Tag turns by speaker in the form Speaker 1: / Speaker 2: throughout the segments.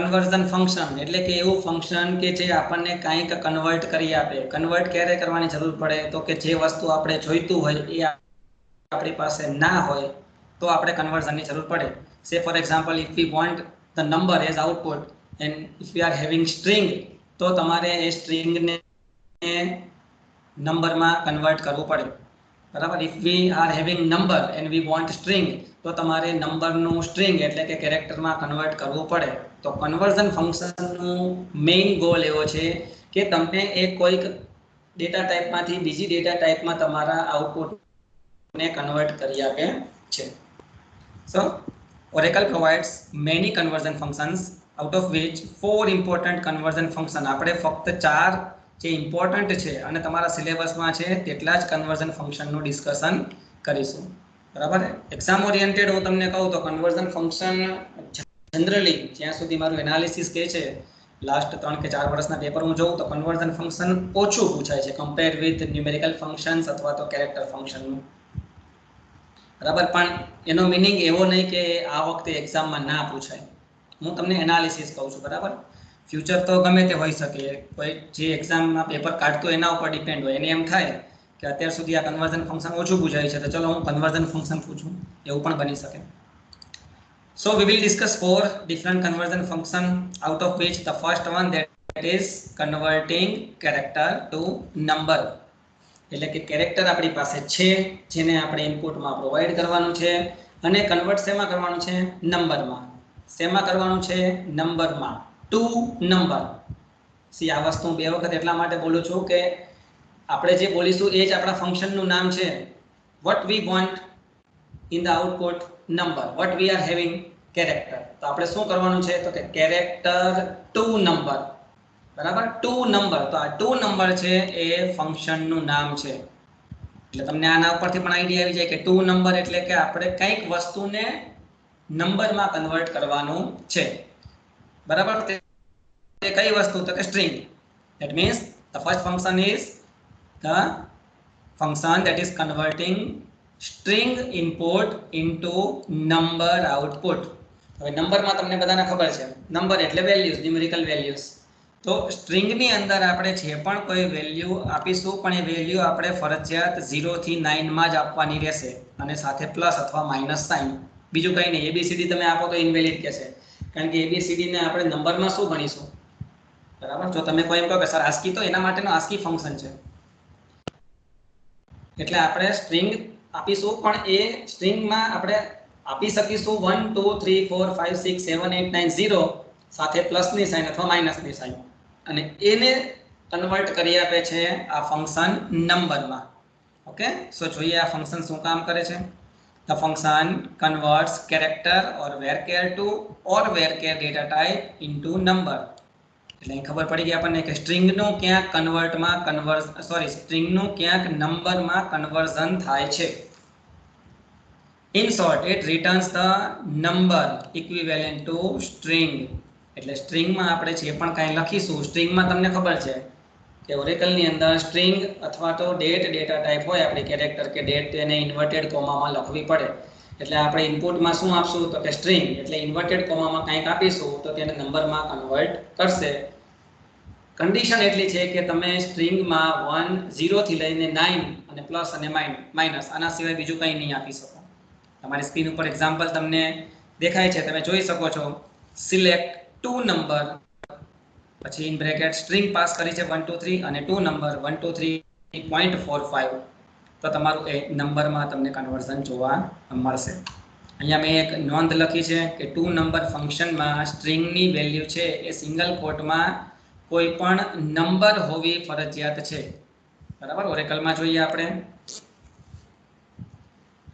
Speaker 1: Conversion function એટલે કે એવું ફંક્શન કે જે આપણને કંઈક કન્વર્ટ કરી આપે. કન્વર્ટ ક્યારે કરવાની જરૂર પડે તો કે જે વસ્તુ આપણે જોઈતું હોય એ આપણી પાસે ના હોય તો આપણે કન્વર્ઝનની જરૂર પડે. સે for example if we want the number as output and if we are having string તો તમારે એ સ્ટ્રિંગને નંબરમાં કન્વર્ટ કરવું પડે. બરાબર. If we are having number and we want string તો તમારે નંબરનું સ્ટ્રિંગ એટલે કે કેરેક્ટરમાં કન્વર્ટ કરવું પડે. તો કન્વર્ઝન ફંક્શનનું મેઇન ગોલ એવો છે કે તમને એક કોઈક ડેટા ટાઈપમાંથી બીજી ડેટા ટાઈપમાં તમારા આઉટપુટને કન્વર્ટ કરી આપે છે. સો Oracle provides many conversion functions out of which 4 important conversion function આપણે ફક્ત 4 જે ઇમ્પોર્ટન્ટ છે અને તમારા સિલેબસમાં છે તેટલા જ કન્વર્ઝન ફંક્શનનું ડિસ્કશન કરીશું. બરાબર. એક્ઝામ ઓરિએન્ટેડ હું તમને કહું તો કન્વર્ઝન ફંક્શન જનરલી જ્યાં સુધી મારું એનાલિસિસ કહે છે લાસ્ટ 3 કે 4 વર્ષના પેપર હું જોઉં તો કન્વર્ઝન ફંક્શન ઓછું પૂછાય છે કમ્પેર વિથ ન્યુમેરિકલ ફંક્શન્સ અથવા તો કેરેક્ટર ફંક્શનનું. બરાબર. પણ એનો મિનિંગ એવો નહીં કે આ વખતે એક્ઝામમાં ના પૂછાય. હું તમને એનાલિસિસ કહું છું. બરાબર. ફ્યુચર તો ગમે તે હોઈ શકે. કોઈ જે એક્ઝામમાં પેપર કાઢતો એના ઉપર ડિપેન્ડ હોય. એને એમ થાય કે અત્યાર સુધી આ કન્વર્ઝન ફંક્શન ઓછું પૂછાય છે તો ચલો હું કન્વર્ઝન ફંક્શન પૂછું, એવું પણ બની શકે. So we will discuss 4 different conversion function out of which the first one that is converting character to number. એટલે કે કેરેક્ટર આપણી પાસે છે જેને આપણે ઇનપુટમાં પ્રોવાઈડ કરવાનું છે અને કન્વર્ટ શેમાં કરવાનું છે? નંબરમાં. શેમાં કરવાનું છે? નંબરમાં. Two number. સી આ વસ્તુ બે વખત એટલા માટે બોલું છું કે આપણે જે બોલીશું એ જ આપણા ફંક્શનનું નામ છે. what we want in the output number, what we are having character. તો આપણે શું કરવાનું છે તો કે કેરેક્ટર ટુ નંબર. બરાબર. To number. તો આ ટુ નંબર છે એ ફંક્શનનું નામ છે. એટલે તમને આના ઉપરથી પણ આઈડિયા આવી જાય કે ટુ નંબર એટલે કે આપણે કંઈક વસ્તુને નંબરમાં કન્વર્ટ કરવાનું છે. બરાબર. તે કઈ વસ્તુ તો કે string. that means the first function is the function that is converting string input into number output. હવે નંબરમાં તમને બધાને ખબર છે નંબર એટલે વેલ્યુઝ, ન્યુમેરિકલ વેલ્યુઝ. તો સ્ટ્રિંગની અંદર આપણે જે પણ કોઈ વેલ્યુ આપીશું પણ એ વેલ્યુ આપણે ફરજિયાત 0 થી 9 માં જ આપવાની રહેશે અને સાથે પ્લસ અથવા માઇનસ સાઇન. બીજું કંઈ નહીં. એબીસીડી તમે આપો તો ઇનવેલિડ કહેશે કારણ કે એબીસીડીને આપણે નંબરમાં શું ગણીશું? બરાબર. જો તમે કોઈ એમ કહો કે સર આસ્કી તો એના માટેનો આસ્કી ફંક્શન છે એટલે આપણે સ્ટ્રિંગ આપીશું પણ એ સ્ટ્રિંગમાં આપણે આપી શકીશું 1 2 3 4 5 6 7 8 9 0 સાથે પ્લસની સાઇન અથવા માઇનસની સાઇન અને એને કન્વર્ટ કરી આપે છે આ ફંક્શન નંબરમાં. ઓકે. સો જોઈએ આ ફંક્શન શું કામ કરે છે. The function converts character or varchar2 or varchar data type into number. એટલે ખબર પડી ગઈ આપણને કે સ્ટ્રિંગનું ક્યાંક કન્વર્ટમાં સ્ટ્રિંગનું ક્યાંક નંબરમાં કન્વર્ઝન થાય છે. In short, it returns the number equivalent to string. એટલે સ્ટ્રિંગમાં આપણે જે પણ કાંઈ લખીશું સ્ટ્રિંગમાં તમને ખબર છે કે ઓરેકલની અંદર સ્ટ્રિંગ અથવા તો ડેટા ટાઈપ હોય આપણી કેરેક્ટર કે ડેટ એને ઇન્વર્ટેડ કોમામાં લખવી પડે. એટલે આપણે ઇનપુટમાં શું આપશું તો કે સ્ટ્રિંગ એટલે ઇન્વર્ટેડ કોમામાં કંઈક આપીશું તો તેને નંબરમાં કન્વર્ટ કરશે. કન્ડિશન એટલી છે કે તમે સ્ટ્રિંગમાં 1 0 થી લઈને 9 અને પ્લસ અને માઇનસ આના સિવાય બીજું કંઈ નહીં આપી શકો. તમારી સ્ક્રીન ઉપર એક્ઝામ્પલ તમને દેખાય છે, તમે જોઈ શકો છો. સિલેક્ટ ટુ નંબર પછી ઇન બ્રેકેટ સ્ટ્રિંગ પાસ કરી છે 1 2 3 અને ટુ નંબર 1 2 3.45 તો તમારું એ નંબરમાં તમને કન્વર્ઝન જોવા મળશે. અહીંયા મેં એક નોંધ લખી છે કે ટુ નંબર ફંક્શનમાં સ્ટ્રિંગની વેલ્યુ છે એ સિંગલ કોટમાં કોઈ પણ નંબર હોવી ફરજિયાત છે. બરાબર. ઓરેકલમાં જોઈએ આપણે.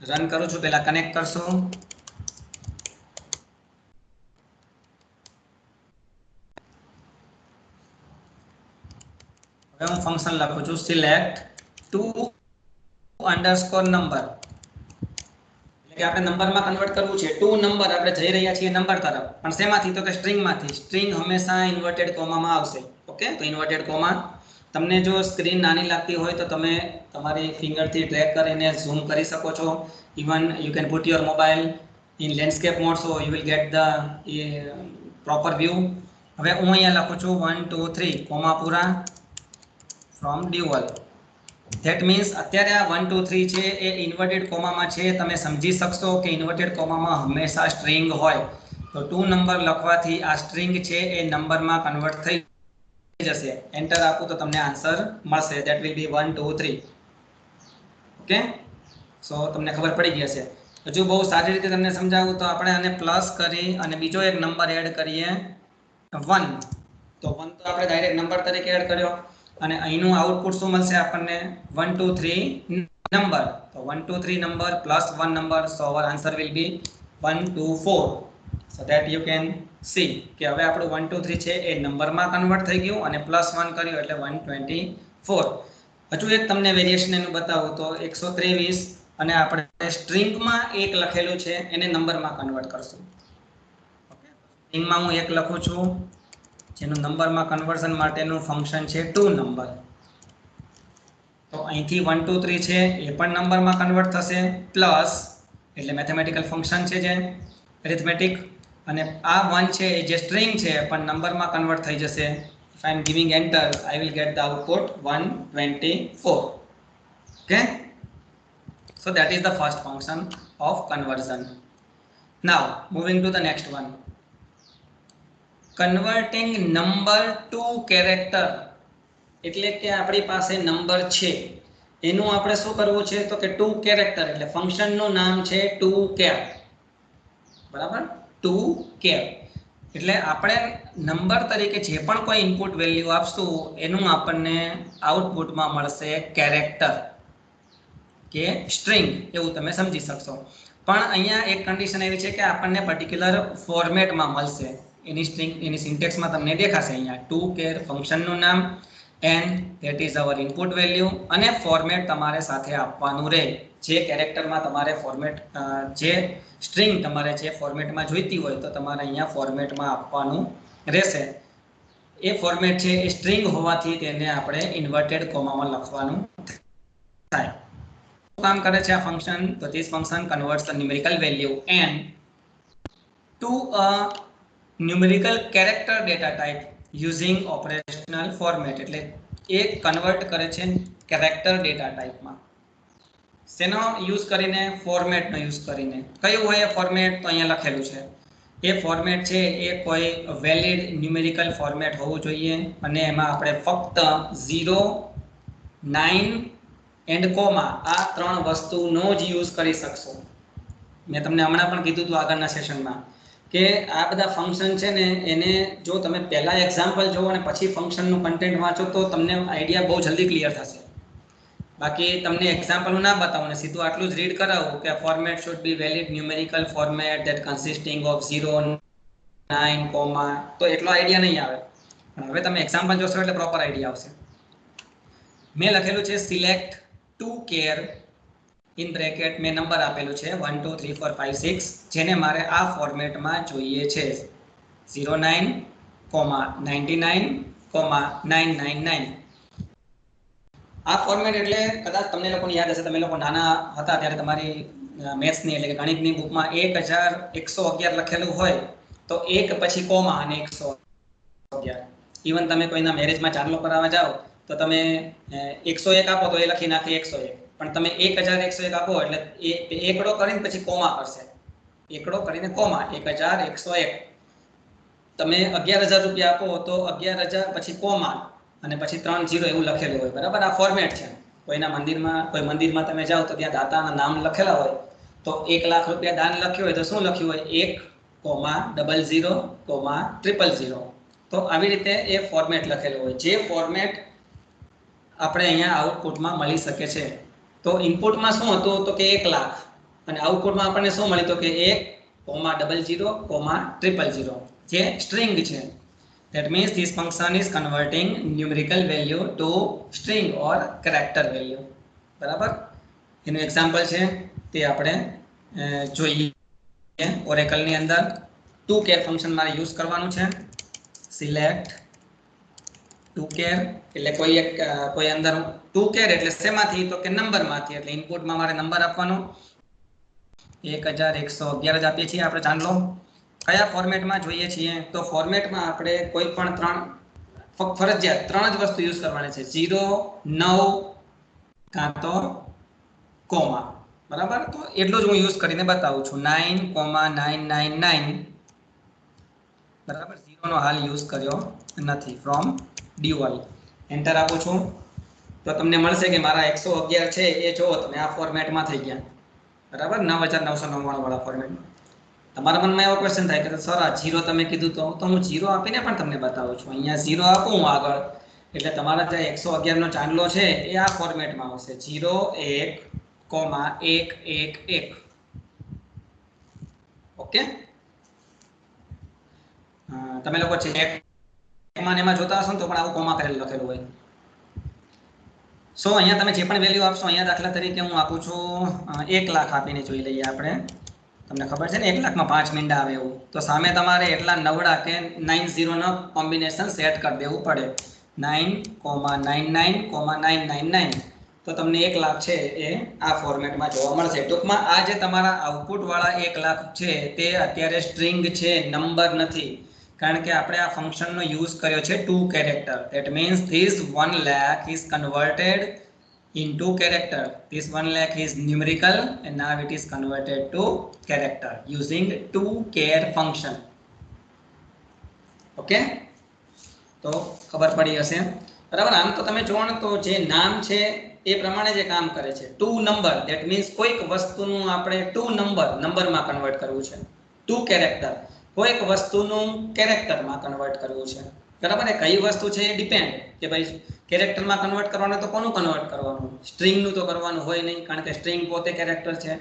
Speaker 1: રન કરું છું, પહેલા કનેક્ટ કરશું. હવે હું ફંક્શન લખું છું સિલેક્ટ ટુ અંડરસ્કોર નંબર એટલે કે આપણે નંબરમાં કન્વર્ટ કરવું છે. ટુ નંબર આપણે જઈ રહ્યા છીએ નંબર તરફ પણ શેમાંથી તો કે સ્ટ્રિંગમાંથી. સ્ટ્રિંગ હંમેશા ઇન્વર્ટેડ કોમામાં આવશે. ઓકે. તો ઇન્વર્ટેડ કોમા તમને જો સ્ક્રીન નાની લાગતી હોય તો તમે તમારી ફિંગરથી ડ્રેગ કરીને ઝૂમ કરી શકો છો. Even you can put your mobile in landscape mode so you will get the proper view. હવે હું અહીંયા લખું છું 1 2 3 કોમા પૂરા ફ્રોમ ડ્યુઅલ. ધેટ મીન્સ અત્યારે આ 1 2 3 છે એ ઇન્વર્ટેડ કોમામાં છે. તમે સમજી શકશો કે ઇન્વર્ટેડ કોમામાં હંમેશા સ્ટ્રિંગ હોય, તો 2 નંબર લખવાથી આ સ્ટ્રિંગ છે એ નંબરમાં કન્વર્ટ થઈ જશે. એન્ટર આપું તો તમને આન્સર મળશે. That will be 1 2 3. ઓકે, સો તમને ખબર પડી ગઈ હશે. હજુ બહુ સારી રીતે તમને સમજાવું તો આપણે આને પ્લસ કરી અને બીજો એક નંબર એડ કરીએ 1. તો 1 તો આપણે ડાયરેક્ટ નંબર તરીકે એડ કર્યો અને અહીંનું આઉટપુટ શું મળશે આપણને 1 2 3 નંબર. તો 1 2 3 number plus 1 number, so hour answer will be 1 2 4. So that you can see કે હવે આપણું 1 2 3 છે એ નંબરમાં કન્વર્ટ થઈ ગયું અને પ્લસ 1 કર્યું એટલે 124. હજુ એક તમને વેરિએશન એનું બતાવું તો 123 અને આપણે સ્ટ્રિંગમાં એક લખેલું છે એને નંબરમાં કન્વર્ટ કરશું. ઓકે, સ્ટ્રિંગમાં હું એક લખું છું જેનું નંબરમાં કન્વર્ઝન માટેનું ફંક્શન છે ટુ નંબર. તો અહીંથી 1 2 3 છે એ પણ નંબરમાં કન્વર્ટ થશે, પ્લસ એટલે મેથેમેટિકલ ફંક્શન છે જે એરિથમેટિક, અને આ 1 છે એ જે સ્ટ્રિંગ છે પણ નંબરમાં કન્વર્ટ થઈ જશે. If I am giving enter, I will get the output 124. Okay, so that is the first function of conversion. Now moving to the next one, converting number to character. એટલે કે આપણી પાસે number છે એનું આપણે શું કરવું છે તો કે ટુ કેરેક્ટર, એટલે ફંક્શનનું નામ છે ટુ કેર. બરાબર, ટુ કેર એટલે આપણે નંબર તરીકે જે પણ કોઈ ઇનપુટ વેલ્યુ આપશું એનું આપણને આઉટપુટમાં મળશે કેરેક્ટર કે સ્ટ્રિંગ, એવું તમે સમજી શકશો. પણ અહીંયા એક કન્ડિશન એવી છે કે આપણને પર્ટિક્યુલર ફોર્મેટમાં મળશે. એની સ્ટ્રિંગ એની સિન્ટેક્સમાં તમને દેખાશે અહીંયા ટુ કેર ફંક્શનનું નામ and that is our input value, અને ફોર્મેટ તમારે સાથે આપવાનું રહે. જે કેરેક્ટરમાં તમારે ફોર્મેટ જે સ્ટ્રિંગ તમારે જે ફોર્મેટમાં જોઈતી હોય તો તમારે અહીંયા ફોર્મેટમાં આપવાનું રહેશે. એ ફોર્મેટ છે એ સ્ટ્રિંગ હોવાથી તેને આપણે ઇન્વર્ટેડ કોમામાં લખવાનું થાય. કામ કરે છે આ ફંક્શન, તો this function converts the numerical value n to a numerical character data type using operational format. એટલે એ કન્વર્ટ કરે છે કેરેક્ટર ડેટા ટાઈપમાં. શેનો યુઝ કરીને? ફોર્મેટનો યુઝ કરીને. કયું હોય એ ફોર્મેટ? તો અહીંયા લખેલું છે. એ ફોર્મેટ છે એ કોઈ વેલિડ ન્યુમેરિકલ ફોર્મેટ હોવું જોઈએ અને એમાં આપણે ફક્ત 0 9 એન્ડ કોમા આ ત્રણ વસ્તુનો જ યુઝ કરી શકશો. મેં તમને હમણાં પણ કીધું હતું આગળના સેશનમાં કે આ બધા ફંક્શન છે ને એને જો તમે પહેલા એક્ઝામ્પલ જોવો અને પછી ફંક્શનનું કન્ટેન્ટ વાંચો તો તમને આઈડિયા બહુ જલ્દી ક્લિયર થશે. બાકી તમને એક્ઝામ્પલ ના બતાવું ને સીધું આટલું જ રીડ કરાવું કે format should be valid numerical format that consisting of 0 9 comma, તો એટલો આઈડિયા નહીં આવે. પણ હવે તમે એક્ઝામ્પલ જોશો એટલે પ્રોપર આઈડિયા આવશે. મેં લખેલું છે select to char in bracket, મેં નંબર આપેલું છે 1 2 3 4 5 6 જેને મારે આ ફોર્મેટમાં જોઈએ છે 09 99 999. આ ફોર્મેટ એટલે કદાચ તમને લોકોને યાદ હશે, તમે લોકો નાના હતા ત્યારે તમારી મેથ્સની એટલે કે ગણિતની બુકમાં 1111 લખેલું હોય તો એક પછી કોમા અને 111. ઇવન તમે કોઈના મેરેજમાં ચાંદલો કરાવવા જાઓ તો તમે 101 આપો તો એ લખી નાખે 101, પણ તમે 1101 આપો એટલે એ એકડો કરીને પછી કોમા કરશે, એકડો કરીને કોમા 1101. તમે 11,000 રૂપિયા આપો તો 11,000 પછી કોમા અને પછી 3 0 એવું લખેલું હોય. બરાબર, આ ફોર્મેટ છે. કોઈ મંદિરમાં તમે જાઓ તો ત્યાં દાતાના નામ લખેલા હોય તો 1 લાખ રૂપિયા દાન લખ્યું હોય તો શું લખ્યું હોય 1,00,00,000,000. તો આવી રીતે એ ફોર્મેટ લખેલું હોય, જે ફોર્મેટ આપણે અહીંયા આઉટપુટમાં મળી શકે છે. તો ઇનપુટમાં શું હતું તો કે 1 લાખ અને આઉટપુટમાં આપણને શું મળ્યું તો કે 1,00,00,000,000 જે સ્ટ્રિંગ છે. That means this function is converting numerical value to string or character value. બરાબર, એનું એક્ઝામ્પલ છે તે આપણે જોઈએ. ઓરેકલની અંદર ટુ કેર ફંક્શન મારે યુઝ કરવાનું છે. સિલેક્ટ ટુ કેર એટલે કોઈ અંદર ટુ કેર એટલે શેમાંથી તો કે નંબરમાંથી, એટલે ઇનપુટમાં મારે નંબર આપવાનો 1111 જ આપીએ છીએ આપણે ચાંદલો. કયા ફોર્મેટમાં જોઈએ છીએ? તો ફોર્મેટમાં આપણે કોઈ પણ ફરજિયાત ત્રણ જ વસ્તુ યુઝ કરવાની છે: 0, 9 કાં તો કોમા. બરાબર, તો એટલું જ હું યુઝ કરીને બતાવું છું. 9,999. બરાબર, 0 નો હાલ યુઝ કર્યો નથી. ફ્રોમ ડ્યુઅલ એન્ટર આપું છું તો તમને મળશે કે મારા 111 છે એ જો તમે આ ફોર્મેટમાં થઈ ગયા. બરાબર, 9,999 વાળા ફોર્મેટમાં. તમારા મનમાં એવો ક્વેશ્ચન થાય કે સર આ 0 તમે કીધું તો હું 0 આપીને પણ તમને બતાવું છું. અહીંયા 0 આપું હું આગળ, એટલે તમારા જે 111 નો ચાંદલો છે એ આ ફોર્મેટમાં આવશે: 0, 1, 1, 1, 1. ઓકે, તમે લોકો ચેકમાં એમાં જોતા હશો તો પણ આવું કોમા કરેલું લખેલું હોય. સો અહીંયા તમે જે પણ વેલ્યુ આપશો, અહીંયા દાખલા તરીકે હું આપું છું 1 લાખ આપીને જોઈ લઈએ આપણે. તમને ખબર છે ને 1 લાખમાં 5 મીંડા આવે એવું, તો સામે તમારે એટલા નવડા કે 90 નો કોમ્બિનેશન સેટ કરી દેવું પડે. 9,99,999. તો તમને 1 લાખ છે એ આ ફોર્મેટમાં જોવા મળશે. ટૂંકમાં આ જે તમારા આઉટપુટ વાળા 1 લાખ છે તે અત્યારે સ્ટ્રિંગ છે, નંબર નથી. કારણ કે આપણે આ ફંક્શનનો યુઝ કર્યો છે to character. That means this 1 lakh is converted into character. This 1 lakh is numerical and now it is converted to character using toChar function. Okay, તો ખબર પડી હશે. બરાબર, આમ તો તમે જોવો ને તો જે નામ છે એ પ્રમાણે જે કામ કરે છે. ટુ નંબર, ધેટ મીન્સ કોઈક વસ્તુનું આપણે ટુ નંબરમાં કન્વર્ટ કરવું છે. ટુ કેરેક્ટર, કોઈક વસ્તુનું કેરેક્ટરમાં કન્વર્ટ કરવું છે. બરાબર, એ કઈ વસ્તુ છે એ ડિપેન્ડ કે ભાઈ કેરેક્ટરમાં કન્વર્ટ કરવાનું તો કોનું કન્વર્ટ કરવાનું? સ્ટ્રિંગનું તો કરવાનું હોય નહીં, કારણ કે સ્ટ્રિંગ પોતે કેરેક્ટર છે.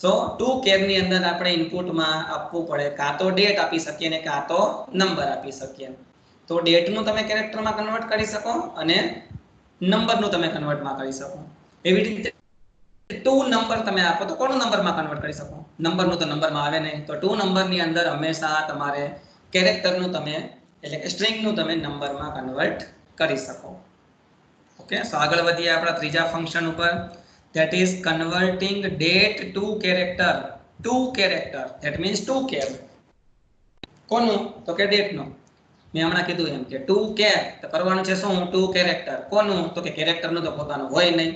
Speaker 1: સો toChar ની અંદર આપણે ઇનપુટમાં આપવું પડે કાં તો ડેટ આપી શકીએ ને કાં તો નંબર આપી શકીએ. તો ડેટનું તમે કેરેક્ટરમાં કન્વર્ટ કરી શકો અને નંબરનું તમે કન્વર્ટમાં કરી શકો. એવી રીતે ટુ નંબર તમે આપો તો કોનું નંબરમાં કન્વર્ટ કરી શકો? નંબરનું તો નંબરમાં આવે નહીં. તો ટુ નંબરની અંદર હંમેશા તમારે કેરેક્ટરનું તમે એટલે કે સ્ટ્રિંગનું તમે નંબરમાં કન્વર્ટ કરી શકો. ઓકે, સો આગળ વધીએ આપણા ત્રીજા ફંક્શન ઉપર. that is converting date to character. To character, that means toChar. કોનું? તો કે ડેટનું. મેં હમણાં કીધું એમ કે toChar તો કરવાનું છે શું? To character. કોનું? તો કે કેરેક્ટરનું તો પોતાનું હોય નહીં.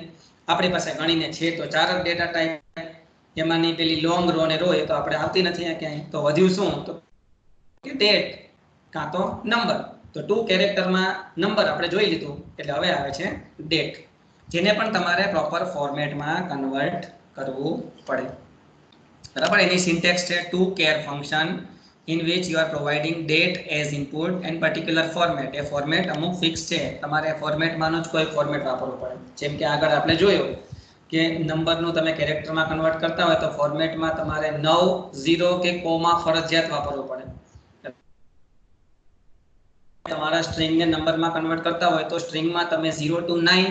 Speaker 1: આપણી પાસે ગણીને છે તો 4 જ ડેટા ટાઈપ. એમાંની પેલી લોંગ રો ને રો એ તો આપણે આવતી નથી ક્યાંય. તો વધ્યું શું? તો કે ડેટ કાં તો નંબર. તો ટુ કેરેક્ટરમાં નંબર આપણે જોઈ લીધું, એટલે હવે આવે છે ડેટ, જેને પણ તમારે પ્રોપર ફોર્મેટમાં કન્વર્ટ કરવું પડે. બરાબર, એની સિન્ટેક્સ છે toChar function in which you are providing date as input and particular format. A format અમુક ફિક્સ છે, તમારે ફોર્મેટમાંનો જ કોઈ ફોર્મેટ વાપરવું પડે. જેમ કે આગળ આપણે જોયું કે નંબરનું તમે કેરેક્ટરમાં કન્વર્ટ કરતા હોય તો ફોર્મેટમાં તમારે 9, 0 કે કોમા ફરજિયાત વાપરવું પડે. તમારા સ્ટ્રિંગને નંબરમાં કન્વર્ટ કરતા હોય તો સ્ટ્રિંગમાં તમે 0 to 9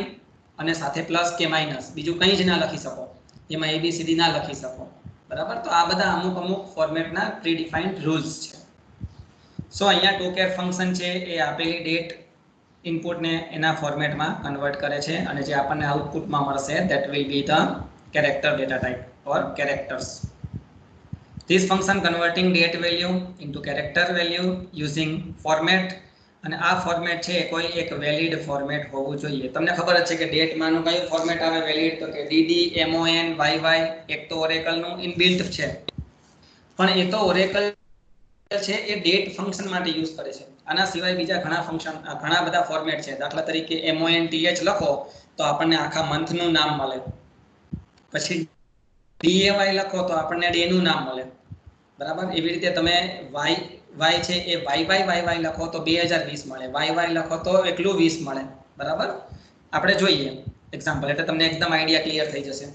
Speaker 1: અને સાથે પ્લસ કે માઇનસ બીજું કંઈ જ ના લખી શકો. એમાં ABCD ના લખી શકો. બરાબર, તો આ બધા અમુક ફોર્મેટના પ્રીડિફાઇન્ડ રૂલ્સ છે. સો અહીંયા toChar ફંક્શન છે એ આપેલી ડેટ ઇનપુટને એના ફોર્મેટમાં કન્વર્ટ કરે છે અને જે આપણને આઉટપુટમાં મળશે that will be the character data type or characters. This function converting date value into character value using format. અને આ ફોર્મેટ છે કોઈ એક વેલિડ ફોર્મેટ હોવું જોઈએ. તમને ખબર જ છે કે ડેટમાંનું કયું ફોર્મેટ આવે વેલિડ? તો કે DD, MON, YY. એક તો ઓરેકલનું ઇનબિલ્ટ છે, પણ એ તો ઓરેકલ છે એ ડેટ ફંક્શન માટે યુઝ કરે છે. આના સિવાય બીજા ઘણા બધા ફોર્મેટ છે. દાખલા તરીકે MONTH લખો તો આપણને આખા મંથનું નામ મળે. પછી DAY લખો તો આપણને ડે નું નામ મળે. બરાબર, એવી રીતે તમે y છે એ YY લખો તો 2020 મળે. YY લખો તો એકલું 20 મળે. બરાબર, આપણે જોઈએ એક્ઝામ્પલ એટલે તમને એકદમ આઈડિયા ક્લિયર થઈ જશે.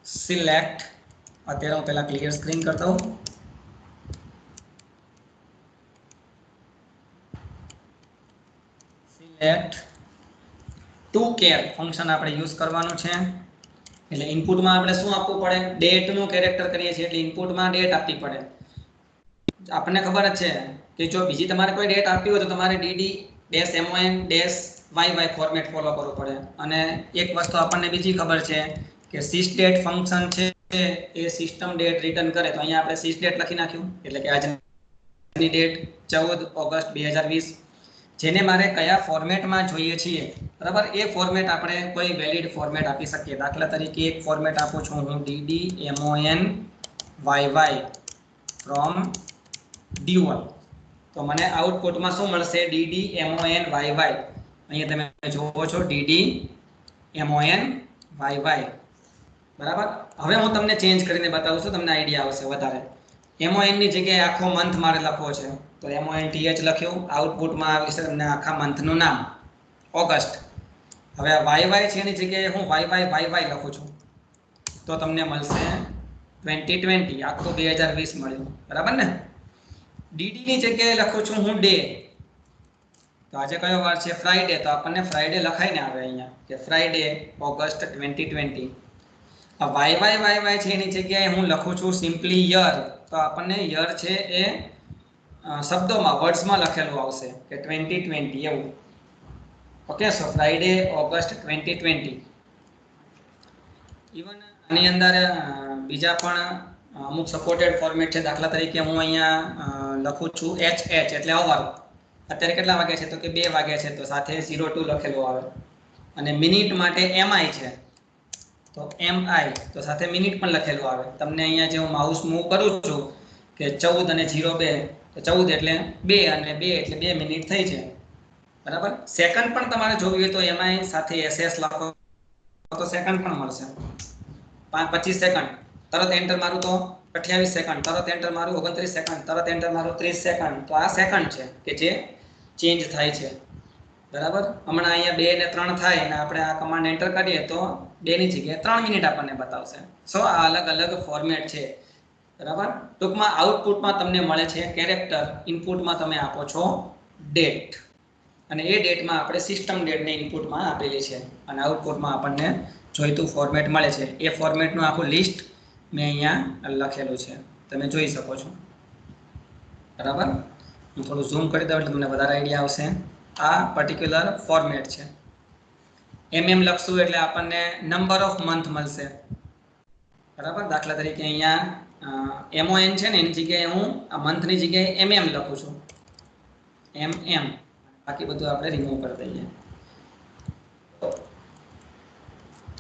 Speaker 1: સિલેક્ટ, અત્યારે હું પહેલા ક્લિયર સ્ક્રીન કરતા હું. સિલેક્ટ toChar ફંક્શન આપણે યુઝ કરવાનું છે. એટલે ઇનપુટમાં આપણે શું આપવું પડે? ડેટનું કેરેક્ટર કરીએ છીએ એટલે ઇનપુટમાં ડેટ આપવી પડે. આપણને ખબર જ છે કે જો બીજી તમારે કોઈ ડેટ આપવી હોય તો તમારે DD-MON-YY ફોર્મેટ ફોલો કરવું પડે. અને એક વસ્તુ આપણને બીજી ખબર છે કે sysdate ફંક્શન છે એ સિસ્ટમ ડેટ રિટર્ન કરે તો અહીંયા આપણે sysdate લખી નાખ્યું એટલે કે આજની ડેટ 14 ઓગસ્ટ 2020 જેને મારે કયા ફોર્મેટમાં જોઈએ છીએ બરાબર એ ફોર્મેટ આપણે કોઈ વેલિડ ફોર્મેટ આપી શકીએ દાખલા તરીકે એક ફોર્મેટ આપું છું હું ddmonYy from d1 તો મને આઉટપુટમાં શું મળશે ddmonYy અહીંયા તમે જોવો છો ddmonYy બરાબર હવે હું તમને ચેન્જ કરીને બતાવું છું તમને આઈડિયા આવશે વધારે mon ની જગ્યાએ આખો મંથ મારે લખવો છે તો month લખ્યું આઉટપુટમાં આવશે તમને આખા મંથનું નામ ઓગસ્ટ હવે આ yy છે એની જગ્યાએ હું yy લખું છું તો તમને મળશે 2020 આખું 2020 મળ્યું બરાબર ને dd ની જગ્યાએ લખું છું હું ડે તો આજે કયો વાર છે ફ્રાઈડે તો આપણને ફ્રાઈડે લખાઈને આવે અહીંયા કે ફ્રાઈડે ઓગસ્ટ 2020 આ yy છે એની જગ્યાએ હું લખું છું સિમ્પલી યર તો આપણને યર છે એ શબ્દોમાં વર્ડ્સમાં લખેલું આવશે કે 2020 એવું okay so Friday August 2020 even આની અંદર બીજા પણ અમુક સપોર્ટેડ ફોર્મેટ છે દાખલા તરીકે હું અહીંયા લખું છું hh એટલે અવર અત્યારે કેટલા વાગ્યા છે તો કે 2 વાગ્યા છે તો સાથે 02 લખેલું આવે અને મિનિટ માટે mi છે તો mi તો સાથે મિનિટ પણ લખેલું આવે તમને અહીંયા જે હું માઉસ મૂવ કરું છું કે 14 અને 02 તો 14 એટલે 2 અને 2 એટલે 2 મિનિટ થઈ છે બરાબર સેકન્ડ પણ તમારે જોવું હોય તો mi સાથે ss લખો તો સેકન્ડ પણ મળશે 25 સેકન્ડ તરત એન્ટર મારું તો 28 સેકન્ડ તરત એન્ટર મારું 29 સેકન્ડ તરત એન્ટર મારું 30 સેકન્ડ તો આ સેકન્ડ છે કે જે ચેન્જ થાય છે બરાબર હમણાં અહીંયા 2 અને 3 થાય અને આપણે આ કમાન્ડ એન્ટર કરીએ તો 2 ની જગ્યાએ 3 મિનિટ આપણને બતાવશે સો આ અલગ અલગ ફોર્મેટ છે બરાબર ટૂંકમાં આઉટપુટમાં તમને મળે છે કેરેક્ટર ઇનપુટમાં તમે આપો છો ડેટ અને એ ડેટમાં આપણે સિસ્ટમ ડેટને ઇનપુટમાં આપેલી છે અને આઉટપુટમાં આપણને જોઈતું ફોર્મેટ મળે છે એ ફોર્મેટનું આખું લિસ્ટ મેં અહીંયા લખેલું છે તમે જોઈ શકો છો બરાબર હું થોડું ઝૂમ કરી દઉં એટલે તમને વધારે આઈડિયા આવશે આ પર્ટિક્યુલર ફોર્મેટ છે લખશું એટલે આપણને નંબર ઓફ મંથ મળશે બરાબર દાખલા તરીકે અહીંયા mon છે ને એની જગ્યાએ હું આ મંથની જગ્યાએ લખું છું બાકી બધું આપણે રિમૂવ કરી દઈએ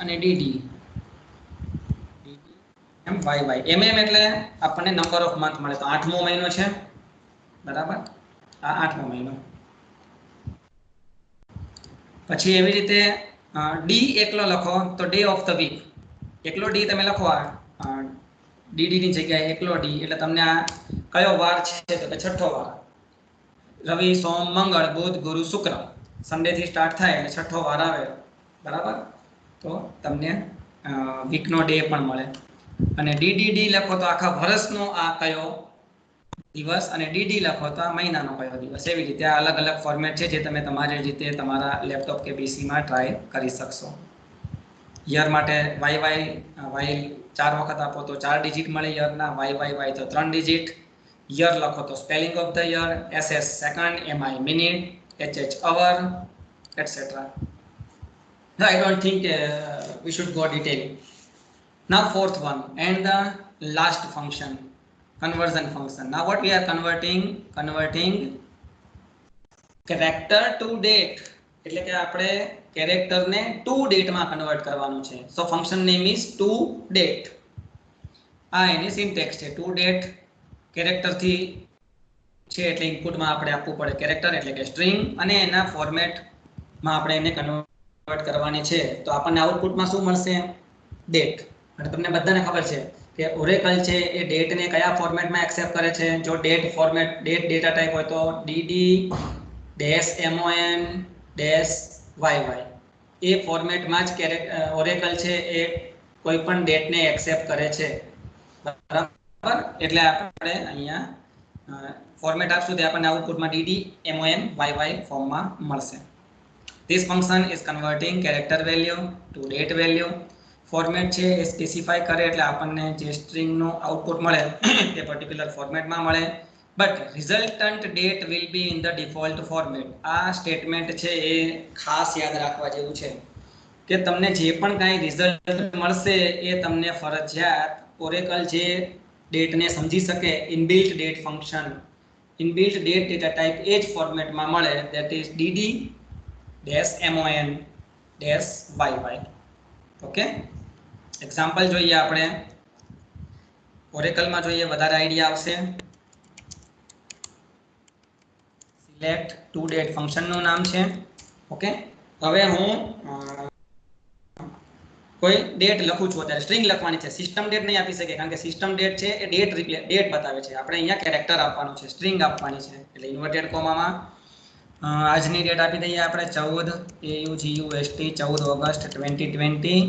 Speaker 1: અને dd mm એટલે આપણને નંબર ઓફ મંથ મળે તો 8મો મહિનો છે બરાબર આ 8મો મહિનો પછી એવી રીતે d એકલો લખો તો ડે ઓફ ધ વીક એકલો d તમે લખો આ dd ની જગ્યાએ એકલો d એટલે તમને આ કયો વાર છે તો કે છઠ્ઠો વાર રવિ સોમ મંગળ બુધ ગુરુ શુક્ર સન્ડે થી સ્ટાર્ટ થાય એટલે છઠ્ઠો વાર આવે બરાબર તો તમને વીકનો ડે પણ મળે અને ddd લખો તો આખા વર્ષનો આ કયો દિવસ અને dd લખો તો આ મહિનાનો કયો દિવસ એવી રીતે આ અલગ અલગ ફોર્મેટ છે જે તમે તમારી રીતે તમારા લેપટોપ કે પીસી માં ટ્રાય કરી શકશો યર માટે yy 4 વખત આપો તો 4 ડિજિટ મળે યરના yy તો 3 ડિજિટ યર લખો તો spelling of the year ss second mi minute hh hour etcetera I don't think we should go detail. Now fourth one and the last function, conversion function. Now what we are converting character to date. એટલે કે આપણે character ને to date માં convert કરવાનું છે. So function name is to date. આ એની syntax છે to date character થી છે એટલે ઇનપુટ માં આપણે આપવું પડે character એટલે કે string અને એના ફોર્મેટ માં આપણે એને કન્વર્ટ કરવાની છે તો આપણને આઉટપુટમાં શું મળશે ડેટ અને તમને બધાને ખબર છે કે ઓરેકલ છે એ ડેટને કયા ફોર્મેટમાં એક્સેપ્ટ કરે છે જો date format date data type હોય તો dd-mon-yy એ ફોર્મેટમાં જ ઓરેકલ છે એ કોઈ પણ ડેટને એક્સેપ્ટ કરે છે બરાબર એટલે આપણે અહીંયા ફોર્મેટ આપશું તે આપણને આઉટપુટમાં dd-mon-yy ફોર્મમાં મળશે. This function is converting character value to date value. Format છે એ સ્પેસિફાઈ કરે એટલે આપણને જે સ્ટ્રિંગ નો આઉટપુટ મળે તે પર્ટિક્યુલર ફોર્મેટમાં મળે but resultant date will be in the default format. આ સ્ટેટમેન્ટ છે એ ખાસ યાદ રાખવા જેવું છે કે તમને જે પણ કાંઈ રિઝલ્ટ મળશે એ તમને ફરજિયાત ઓરેકલ જે ડેટને સમજી શકે inbuilt date function inbuilt date data type એ જ ફોર્મેટમાં મળે, that is dd -mon -yy. Okay, example જોઈએ આપણે ઓરેકલમાં જોઈએ, વધારે આઈડિયા આવશે. સિલેક્ટ ટુ ડેટ ફંક્શનનું નામ છે. ઓકે, હવે હું કોઈ ડેટ લખું છું, અત્યારે સ્ટ્રિંગ લખવાની છે. સિસ્ટમ ડેટ નહીં આપી શકે કારણ કે સિસ્ટમ ડેટ છે એ ડેટ બતાવે છે. આપણે અહીંયા કેરેક્ટર આપવાનું છે, સ્ટ્રિંગ આપવાની છે. એટલે ઇન્વર્ટેડ કોમામાં આજની ડેટ આપી દઈએ આપણે 14 AUGUST 14 ઓગસ્ટ 2020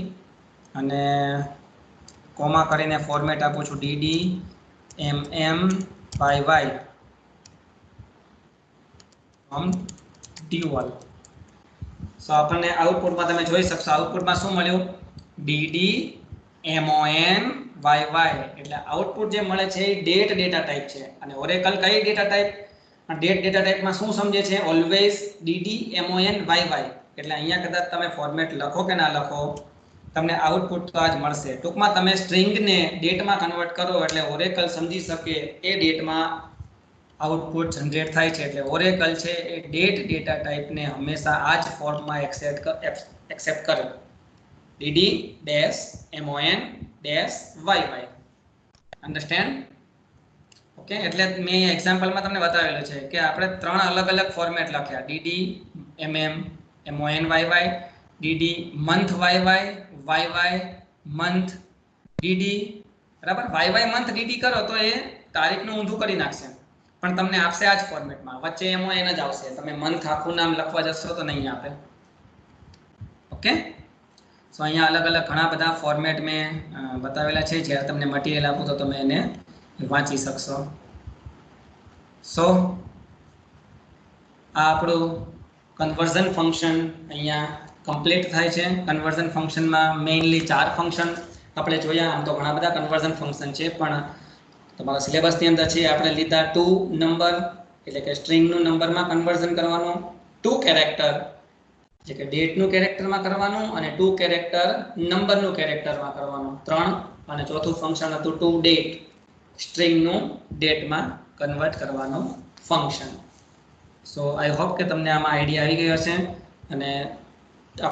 Speaker 1: અને કોમા કરીને ફોર્મેટ આપું છું DD MMYY from dual. સો આપણને આઉટપુટમાં તમે જોઈ શકશો, આઉટપુટમાં શું મળ્યું? DD MON YY. એટલે આઉટપુટ જે મળે છે એ ડેટ ડેટા ટાઈપ છે. અને ઓરેકલ કઈ ડેટા ટાઈપ? ડેટ ડેટા ટાઈપમાં શું સમજે છે? Always DD MON YY. એટલે અહીંયા કદાચ તમે ફોર્મેટ લખો કે ના લખો, તમને આઉટપુટ તો આજ મળશે. ટૂંકમાં તમે સ્ટ્રિંગને ડેટમાં કન્વર્ટ કરો એટલે ઓરેકલ સમજી શકે એ ડેટમાં આઉટપુટ જનરેટ થાય છે. એટલે ઓરેકલ છે એ ડેટ ડેટા ટાઈપને હંમેશા આ જ ફોર્મમાં એક્સેપ્ટ કરે, DD -mon -yy. Understand? Okay, એટલે મેં એક્ઝામ્પલમાં તમને બતાવેલું છે કે આપણે 3 અલગ અલગ ફોર્મેટ લખ્યા, DD MON YY, DD month YY, YY month DD. બરાબર, YY month DD કરો તો એ તારીખનું ઊંધું કરી નાખશે, પણ તમને આપશે આ જ ફોર્મેટમાં. વચ્ચે MON જ આવશે. તમે મંથ આખું નામ લખવા જશો તો નહીં આપે. ઓકે, સો અહીંયા અલગ અલગ ઘણા બધા ફોર્મેટ મેં બતાવેલા છે. જ્યારે તમને મટીરિયલ આપું તો તમે એને વાંચી શકશો. સો આ આપણું કન્વર્ઝન ફંક્શન અહીંયા કમ્પ્લીટ થાય છે. કન્વર્ઝન ફંક્શનમાં મેઇનલી 4 ફંક્શન આપણે જોયા. આમ તો ઘણા બધા કન્વર્ઝન ફંક્શન છે, પણ તમારા સિલેબસની અંદર છે આપણે લીધા ટુ નંબર, એટલે કે સ્ટ્રિંગનું નંબરમાં કન્વર્ઝન કરવાનું, ટુ કેરેક્ટર એટલે કે ડેટનું કેરેક્ટરમાં કરવાનું, અને ટુ કેરેક્ટર નંબરનું કેરેક્ટરમાં કરવાનું 3, અને ચોથું ફંક્શન હતું ટુ ડેટ, સ્ટ્રિંગનું ડેટમાં કન્વર્ટ કરવાનું ફંક્શન. સો આઈ હોપ કે તમને આમાં આઈડિયા આવી ગયો હશે. અને